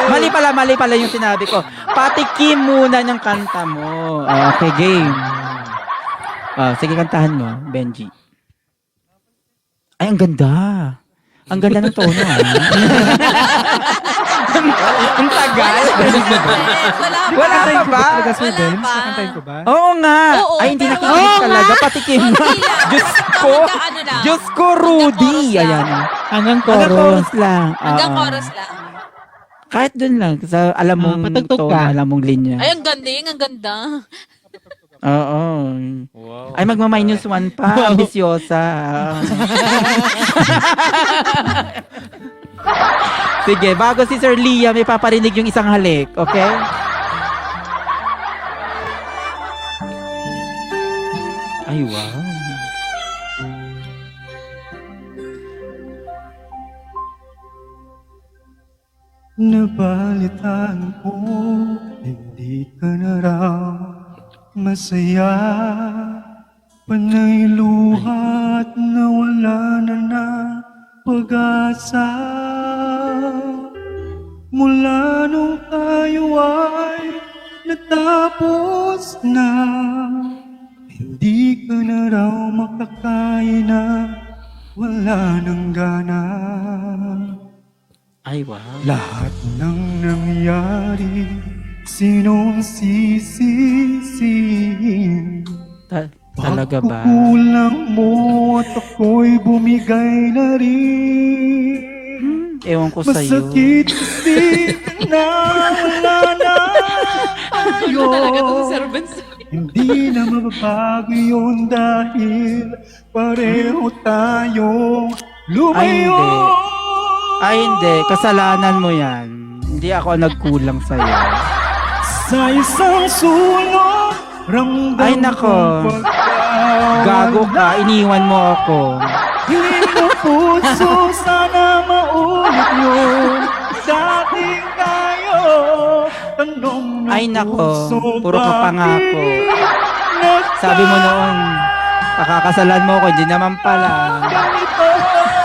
Mali pala yung sinabi ko. Patikim muna ng kanta mo. Okay, game. Sige, kantahan mo, Benji. Ay, ang ganda. Ang ganda ng tono, Ang tagal. Wala pa ba? Kakantahin ko ba? Oo nga. Oo, Ay, hindi pero nakikinig oo talaga. nga. Patikim mo. Diyos ko. Hanggang lang. Diyos ko, Rudy. Hanggang chorus lang. Ayan. Hanggang Hanggang chorus lang. Hanggang Oo. chorus lang. Kahit dun lang. Sa alam mong patugtog tono, ka. alam mong linya. Ay, ang galing, ang ganda. Oo. Ay, magma--1 pa. Ambisyosa. Sige, bago si Sir Leah, may paparinig yung isang halik. Okay? Ay, wow. Nabalitaan ko, hindi ka na raw masaya. Panay luha at nawala na ng pag-asa. Mula nung tayo ay natapos na, hindi ka na raw makakain na wala nang gana. Ay, wow. Lahat ng nangyari, sinong sisisihin? Talaga ba? Pagkukulang mo at ako'y bumigay na rin. Ewan ko sa'yo. Masakit kasi na wala na tayo. Talaga itong servants. Hindi na mababago yun dahil pareho tayong lumayo. Ay, hindi. Kasalanan mo yan. Hindi ako nagkulang sa'yo. Sa isang sulok, ramdam Ay, nako. kong pagkawala. Gago ka. Iniwan mo ako. Hindi mo puso, sana maulit yun. Dating tayo, tanong ng Ay, nako. puso, Puro ka pangako. bakit Sabi mo noon, pakakasalan mo ako. Hindi naman pala.